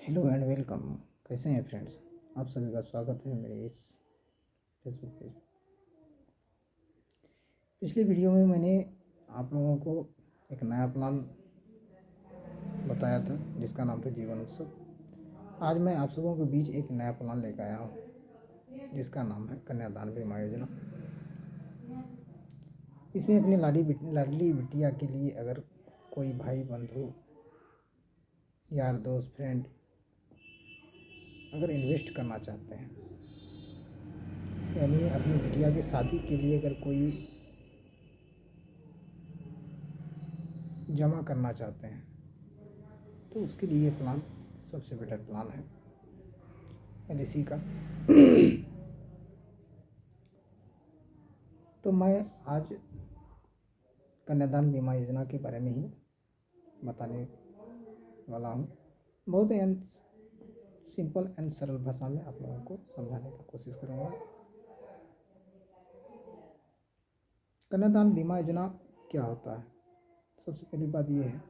Hello and welcome. कैसे हैं friends? आप सभी का स्वागत है मेरे इस फेसबुक पेज पर। पिछली वीडियो में मैंने आप लोगों को एक नया प्लान बताया था जिसका नाम था जीवन उत्सव। आज मैं आप सबों के बीच एक नया प्लान लेकर आया हूँ जिसका नाम है कन्यादान बीमा योजना। इसमें अपनी लाडली बिटिया के लिए अगर कोई भाई बंधु यार दोस्त फ्रेंड अगर इन्वेस्ट करना चाहते हैं, यानी अपनी बिटिया की शादी के लिए अगर कोई जमा करना चाहते हैं तो उसके लिए ये प्लान सबसे बेटर प्लान है एलआईसी का। तो मैं आज कन्यादान बीमा योजना के बारे में ही बताने वाला हूँ। बहुत ही सिंपल एंड सरल भाषा में आप लोगों को समझाने की कोशिश करूँगा। कन्यादान बीमा योजना क्या होता है? सबसे पहली बात ये है,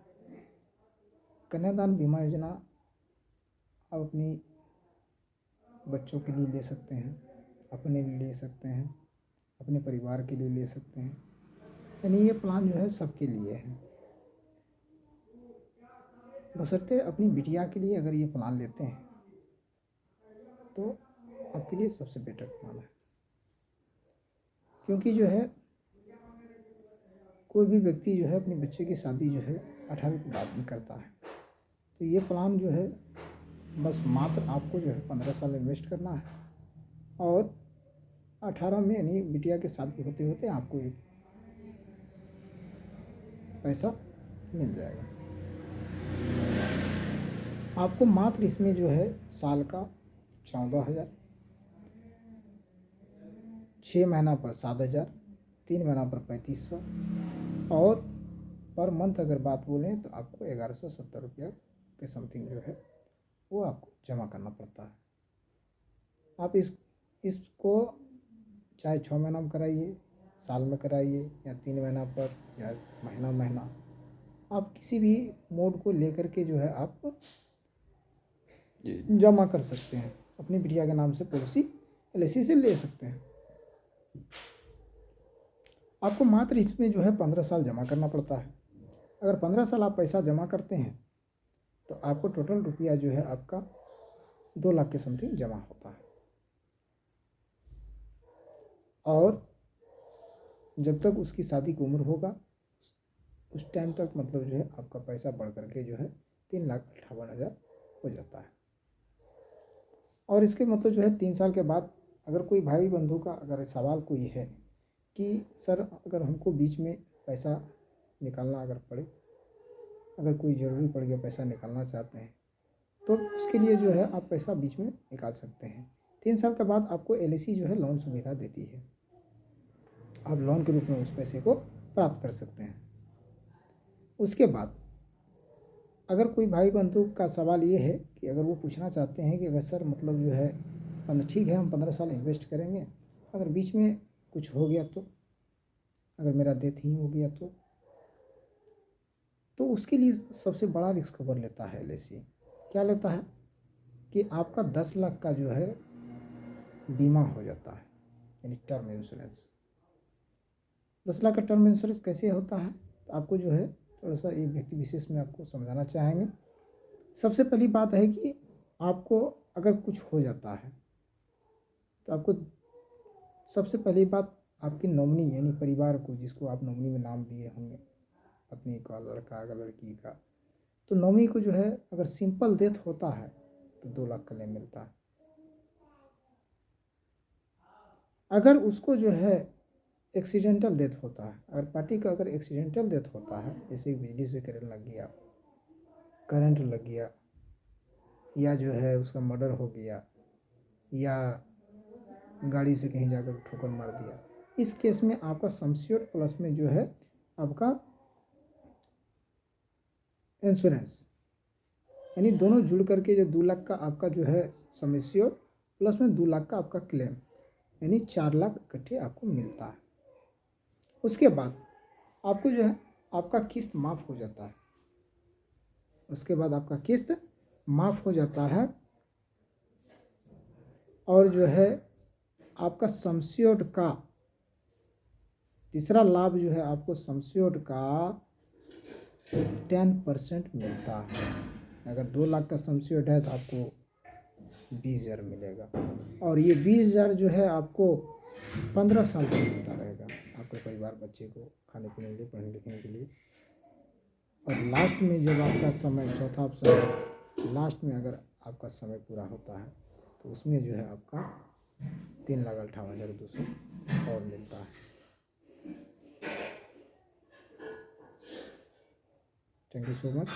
कन्यादान बीमा योजना आप अपनी बच्चों के लिए ले सकते हैं, अपने लिए ले सकते हैं, अपने परिवार के लिए ले सकते हैं। यानी ये प्लान जो है सबके लिए है, बशर्ते अपनी बिटिया के लिए अगर ये प्लान लेते हैं तो आपके लिए सबसे बेटर प्लान है। क्योंकि जो है कोई भी व्यक्ति जो है अपने बच्चे की शादी जो है 18 के बाद में करता है, तो ये प्लान जो है बस मात्र आपको जो है 15 साल इन्वेस्ट करना है और 18 में यानी बिटिया की शादी होते होते आपको ये पैसा मिल जाएगा। आपको मात्र इसमें जो है साल का 14,000, 6 महीना पर 7,000, 3 महीना पर 3500 और पर मंथ अगर बात बोलें तो आपको 1170 रुपया के समथिंग जो है वो आपको जमा करना पड़ता है। आप इसको चाहे 6 महीना में कराइए, साल में कराइए या 3 महीना पर या महीना आप किसी भी मोड को लेकर के जो है आप जमा कर सकते हैं। अपनी बिटिया के नाम से पॉलिसी एलआईसी से ले सकते हैं। आपको मात्र इसमें जो है 15 साल जमा करना पड़ता है। अगर 15 साल आप पैसा जमा करते हैं तो आपको टोटल रुपया जो है आपका 2 लाख के समथिंग जमा होता है। और जब तक उसकी शादी की उम्र होगा उस टाइम तक मतलब जो है आपका पैसा बढ़ करके जो है 3,58,000 हो जाता है। और इसके मतलब जो है 3 साल के बाद अगर कोई भाई बंधु का अगर सवाल कोई है कि सर अगर हमको बीच में पैसा निकालना अगर पड़े, अगर कोई ज़रूरी पड़ गया पैसा निकालना चाहते हैं तो उसके लिए जो है आप पैसा बीच में निकाल सकते हैं। 3 साल के बाद आपको एलआईसी जो है लोन सुविधा देती है, आप लोन के रूप में उस पैसे को प्राप्त कर सकते हैं। उसके बाद अगर कोई भाई बंधु का सवाल ये है कि अगर वो पूछना चाहते हैं कि अगर सर मतलब जो है ठीक है हम 15 साल इन्वेस्ट करेंगे, अगर बीच में कुछ हो गया तो, अगर मेरा डेथ ही हो गया तो उसके लिए सबसे बड़ा रिस्क कवर लेता है एलआईसी। क्या लेता है कि आपका 10 लाख का जो है बीमा हो जाता है, यानी टर्म इंश्योरेंस। 10 लाख का टर्म इंश्योरेंस कैसे होता है तो आपको जो है थोड़ा सा एक व्यक्ति विशेष में आपको समझाना चाहेंगे। सबसे पहली बात है कि आपको अगर कुछ हो जाता है तो आपको सबसे पहली बात आपकी नॉमिनी यानी परिवार को, जिसको आप नॉमिनी में नाम दिए होंगे, पत्नी का, लड़का का, लड़की का, तो नॉमिनी को जो है अगर सिंपल डेथ होता है तो 2 लाख का क्लेम मिलता है। अगर उसको जो है एक्सीडेंटल डेथ होता है, अगर पार्टी का अगर एक्सीडेंटल डेथ होता है, जैसे बिजली से करंट लग गया या जो है उसका मर्डर हो गया या गाड़ी से कहीं जाकर ठोकर मार दिया, इस केस में आपका सम एश्योर्ड प्लस में जो है आपका इंश्योरेंस, यानी दोनों जुड़ करके जो 2 लाख का आपका जो है सम एश्योर्ड प्लस में 2 लाख का आपका क्लेम, यानी 4 लाख इकट्ठे आपको मिलता है। उसके बाद आपको जो है आपका किस्त माफ़ हो जाता है। उसके बाद आपका किस्त माफ़ हो जाता है। और जो है आपका सम एश्योर्ड का तीसरा लाभ जो है आपको सम एश्योर्ड का 10% मिलता है। अगर 2 लाख का सम एश्योर्ड है तो आपको 20,000 मिलेगा, और ये 20,000 जो है आपको 15 साल तक मिलता रहेगा आपके परिवार बच्चे को खाने पीने के लिए, पढ़ने लिखने के लिए। और लास्ट में जब आपका समय, चौथा ऑप्शन है, लास्ट में अगर आपका समय पूरा होता है तो उसमें जो है आपका 3,58,200 और मिलता है। Thank you so much.